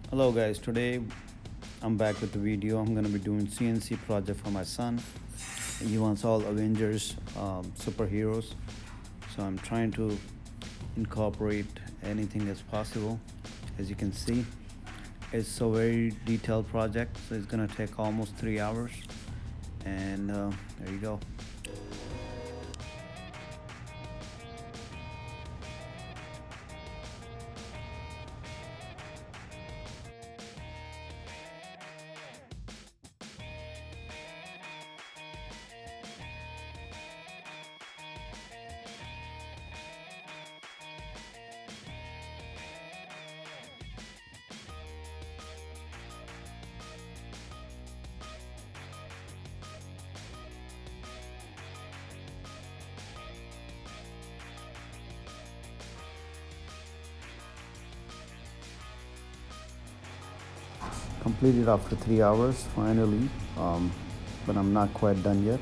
Hello guys, today I'm back with the video. I'm gonna be doing CNC project for my son. He wants all Avengers superheroes. So I'm trying to incorporate anything that's possible. As you can see, it's a very detailed project, so it's gonna take almost 3 hours. And there you go. Completed after 3 hours finally, but I'm not quite done yet.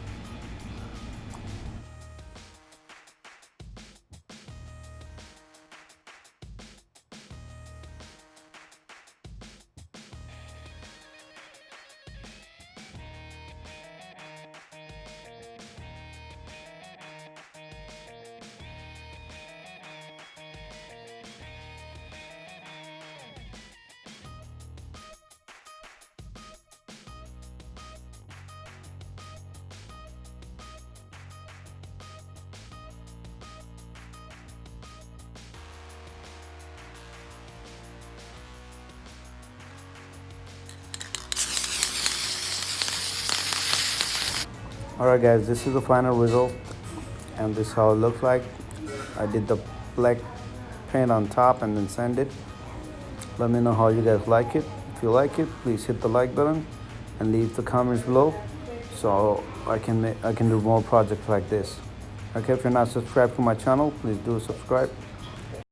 Alright guys, this is the final result and this is how it looks like. I did the black paint on top and then sand it. Let me know how you guys like it. If you like it, please hit the like button and leave the comments below so I can do more projects like this. Okay, if you're not subscribed to my channel, please do subscribe.